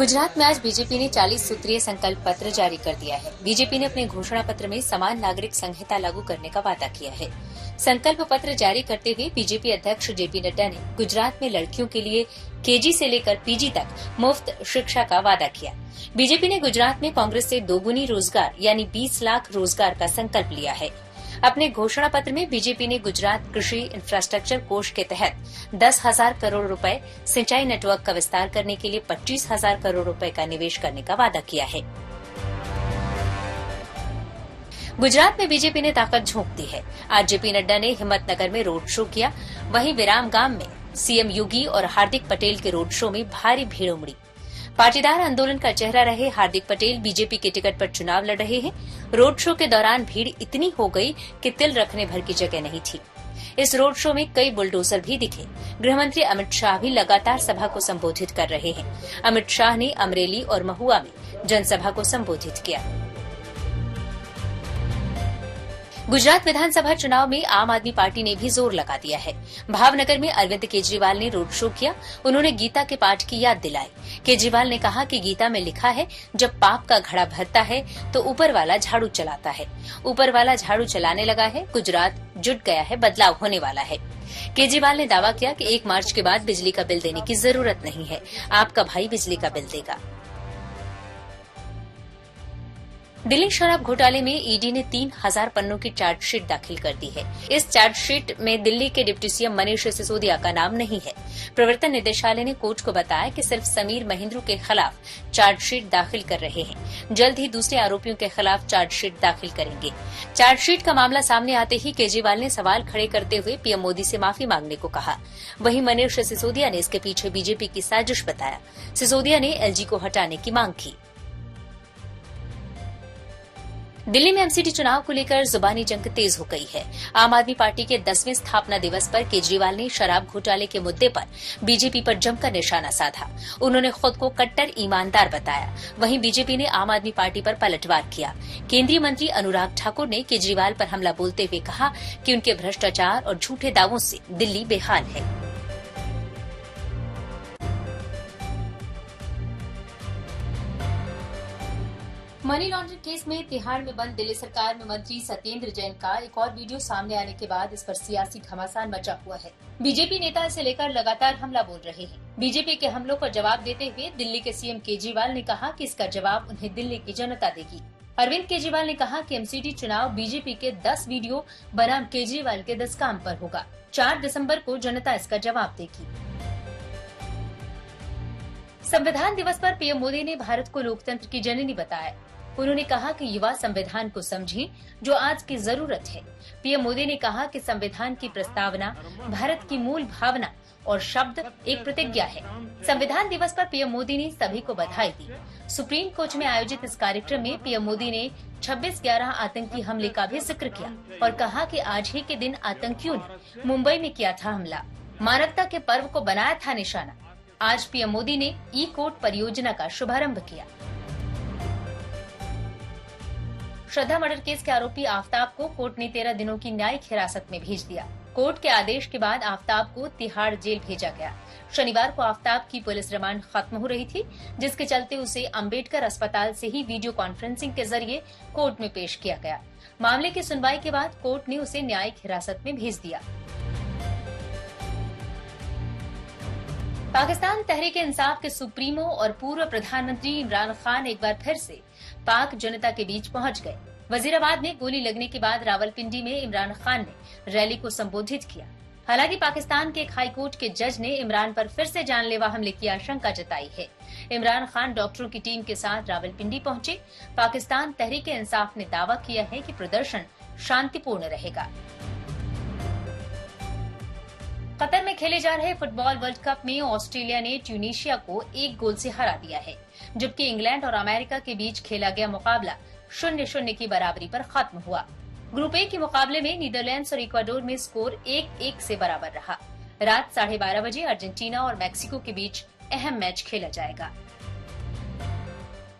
गुजरात में आज बीजेपी ने 40 सूत्रीय संकल्प पत्र जारी कर दिया है। बीजेपी ने अपने घोषणा पत्र में समान नागरिक संहिता लागू करने का वादा किया है। संकल्प पत्र जारी करते हुए बीजेपी अध्यक्ष जेपी नड्डा ने गुजरात में लड़कियों के लिए केजी से लेकर पीजी तक मुफ्त शिक्षा का वादा किया। बीजेपी ने गुजरात में कांग्रेस से दोगुनी रोजगार यानी 20 लाख रोजगार का संकल्प लिया है। अपने घोषणा पत्र में बीजेपी ने गुजरात कृषि इंफ्रास्ट्रक्चर कोष के तहत 10,000 करोड़ रुपए, सिंचाई नेटवर्क का विस्तार करने के लिए 25,000 करोड़ रुपए का निवेश करने का वादा किया है। गुजरात में बीजेपी ने ताकत झोंक दी है। आज जेपी नड्डा ने हिम्मतनगर में रोड शो किया। वहीं विरामगाम में सीएम योगी और हार्दिक पटेल के रोड शो में भारी भीड़ उमड़ी। पाटीदार आंदोलन का चेहरा रहे हार्दिक पटेल बीजेपी के टिकट पर चुनाव लड़ रहे हैं। रोड शो के दौरान भीड़ इतनी हो गई कि तिल रखने भर की जगह नहीं थी। इस रोड शो में कई बुलडोजर भी दिखे। गृहमंत्री अमित शाह भी लगातार सभा को संबोधित कर रहे हैं। अमित शाह ने अमरेली और महुआ में जनसभा को संबोधित किया। गुजरात विधानसभा चुनाव में आम आदमी पार्टी ने भी जोर लगा दिया है। भावनगर में अरविंद केजरीवाल ने रोड शो किया। उन्होंने गीता के पाठ की याद दिलाई। केजरीवाल ने कहा कि गीता में लिखा है, जब पाप का घड़ा भरता है तो ऊपर वाला झाड़ू चलाता है। ऊपर वाला झाड़ू चलाने लगा है। गुजरात जुट गया है, बदलाव होने वाला है। केजरीवाल ने दावा किया कि 1 मार्च के बाद बिजली का बिल देने की जरूरत नहीं है। आपका भाई बिजली का बिल देगा। दिल्ली शराब घोटाले में ईडी ने 3,000 पन्नों की चार्जशीट दाखिल कर दी है। इस चार्जशीट में दिल्ली के डिप्टी सीएम मनीष सिसोदिया का नाम नहीं है। प्रवर्तन निदेशालय ने कोर्ट को बताया कि सिर्फ समीर महेंद्रू के खिलाफ चार्जशीट दाखिल कर रहे हैं। जल्द ही दूसरे आरोपियों के खिलाफ चार्जशीट दाखिल करेंगे। चार्जशीट का मामला सामने आते ही केजरीवाल ने सवाल खड़े करते हुए पीएम मोदी से माफी मांगने को कहा। वहीं मनीष सिसोदिया ने इसके पीछे बीजेपी की साजिश बताया। सिसोदिया ने एलजी को हटाने की मांग की। दिल्ली में एमसीडी चुनाव को लेकर जुबानी जंग तेज हो गई है। आम आदमी पार्टी के 10वें स्थापना दिवस पर केजरीवाल ने शराब घोटाले के मुद्दे पर बीजेपी पर जमकर निशाना साधा। उन्होंने खुद को कट्टर ईमानदार बताया। वहीं बीजेपी ने आम आदमी पार्टी पर पलटवार किया। केंद्रीय मंत्री अनुराग ठाकुर ने केजरीवाल पर हमला बोलते हुए कहा कि उनके भ्रष्टाचार और झूठे दावों से दिल्ली बेहाल है। मनी लॉन्ड्रिंग केस में तिहाड़ में बंद दिल्ली सरकार में मंत्री सत्येंद्र जैन का एक और वीडियो सामने आने के बाद इस पर सियासी घमासान मचा हुआ है। बीजेपी नेता इसे लेकर लगातार हमला बोल रहे हैं। बीजेपी के हमलों पर जवाब देते हुए दिल्ली के सीएम केजरीवाल ने कहा कि इसका जवाब उन्हें दिल्ली की जनता देगी। अरविंद केजरीवाल ने कहा कि एमसीडी चुनाव बीजेपी के 10 वीडियो बनाम केजरीवाल के 10 काम पर होगा। 4 दिसंबर को जनता इसका जवाब देगी। संविधान दिवस पर पीएम मोदी ने भारत को लोकतंत्र की जननी बताया। उन्होंने कहा कि युवा संविधान को समझें, जो आज की जरूरत है। पीएम मोदी ने कहा कि संविधान की प्रस्तावना भारत की मूल भावना और शब्द एक प्रतिज्ञा है। संविधान दिवस पर पीएम मोदी ने सभी को बधाई दी। सुप्रीम कोर्ट में आयोजित इस कार्यक्रम में पीएम मोदी ने 26/11 आतंकी हमले का भी जिक्र किया और कहा कि आज ही के दिन आतंकियों ने मुंबई में किया था हमला, मानवता के पर्व को बनाया था निशाना। आज पीएम मोदी ने ई कोर्ट परियोजना का शुभारंभ किया। श्रद्धा मर्डर केस के आरोपी आफ्ताब को कोर्ट ने 13 दिनों की न्यायिक हिरासत में भेज दिया। कोर्ट के आदेश के बाद आफ्ताब को तिहाड़ जेल भेजा गया। शनिवार को आफ्ताब की पुलिस रिमांड खत्म हो रही थी, जिसके चलते उसे अंबेडकर अस्पताल से ही वीडियो कॉन्फ्रेंसिंग के जरिए कोर्ट में पेश किया गया। मामले की सुनवाई के बाद कोर्ट ने उसे न्यायिक हिरासत में भेज दिया। पाकिस्तान तहरीक इंसाफ के सुप्रीमो और पूर्व प्रधानमंत्री इमरान खान एक बार फिर से पाक जनता के बीच पहुंच गए। वजीराबाद में गोली लगने के बाद रावलपिंडी में इमरान खान ने रैली को संबोधित किया। हालांकि पाकिस्तान के एक हाईकोर्ट के जज ने इमरान पर फिर से जानलेवा हमले की आशंका जताई है। इमरान खान डॉक्टरों की टीम के साथ रावलपिंडी पहुंचे। पाकिस्तान तहरीक इंसाफ ने दावा किया है कि प्रदर्शन शांतिपूर्ण रहेगा। कतर में खेले जा रहे फुटबॉल वर्ल्ड कप में ऑस्ट्रेलिया ने ट्यूनीशिया को 1 गोल से हरा दिया है, जबकि इंग्लैंड और अमेरिका के बीच खेला गया मुकाबला 0-0 की बराबरी पर खत्म हुआ। ग्रुप ए के मुकाबले में नीदरलैंड्स और इक्वाडोर में स्कोर 1-1 से बराबर रहा। रात 12:30 बजे अर्जेंटीना और मैक्सिको के बीच अहम मैच खेला जाएगा।